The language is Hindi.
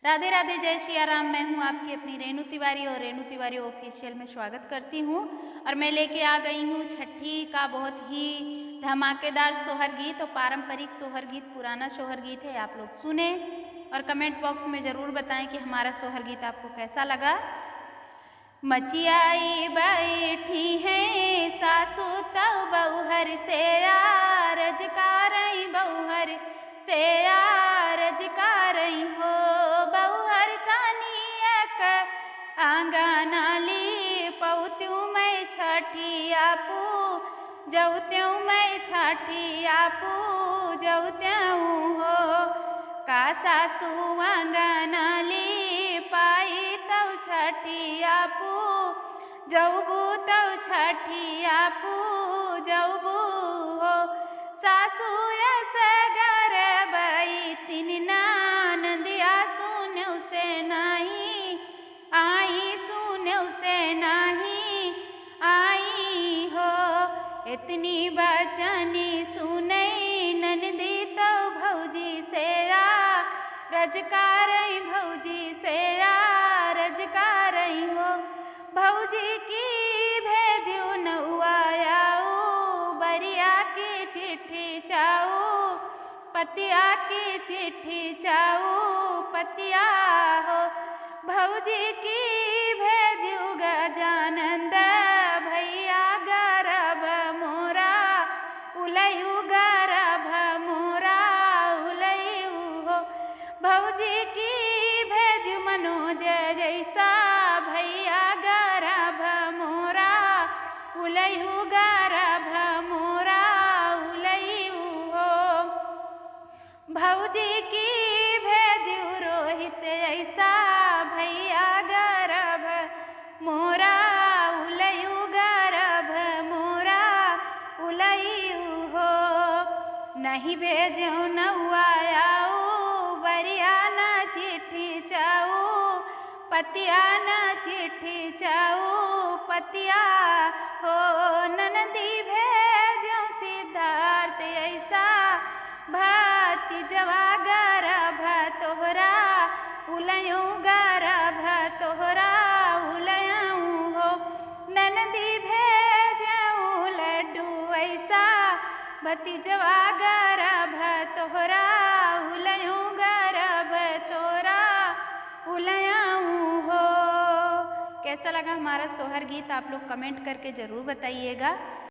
राधे राधे, जय सिया राम। मैं हूं आपकी अपनी रेणु तिवारी और रेणु तिवारी ऑफिशियल में स्वागत करती हूं। और मैं लेके आ गई हूं छठी का बहुत ही धमाकेदार सोहर गीत और पारंपरिक सोहर गीत, पुराना सोहर गीत है। आप लोग सुने और कमेंट बॉक्स में ज़रूर बताएं कि हमारा सोहर गीत आपको कैसा लगा। मचियाई बैठी हैं सासू तव बहुहर से आरज कारई, बहुहर से आरज कारई हो। बहुहर तानी एक आंगनाली पौत्यूं मैं छठी आपू जौत्यूं, मैं छठी आपू जौत्यूं हो। का सासू आंगनाली पाई तव छठी आपू जौबू, तव छठी आपू जौबू हो। सासू ऐसे घर बई तीन ननदिया सुन्यौ से नहीं आई, सुन्यौ से नहीं आई हो। इतनी बचनी सुनई ननदी तो भौजी से रजकारई, भौजी से रजकारई हो। भौजी की भेजू नौआयाऊ बरिया की चिट्ठी चाऊ, पतिया की चिट्ठी चाऊ पतिया हो। भौजी की भेजू गजानंद भैया गर्भ मोरा उलयू, गर्भ मोरा उलयू हो। भौजी की भेजू मनोज जैसा भैया गर्भ मोरा उलयू, गर्भ मोरा उलयू हो। भौजी की भेजू रोहित ऐसा भैया गर्भ मोरा उलयू, गर्भ मोरा उलयू हो। नहीं भेजू नौआयाऊ बरिया न चिट्ठी चाऊ, पतिया न चिट्ठी चाऊ पतिया हो। ननदी भेजू सिद्धार्थ ऐसा भतीजवा गर्भ तोहरा उलयू, गर्भ तोहरा उलयू हो। ननदी भेजू लड्डू ऐसा भतीजवा गर्भ तोहरा उलयू, गर्भ तोहरा उलयू हो। कैसा लगा हमारा सोहर गीत आप लोग कमेंट करके ज़रूर बताइएगा।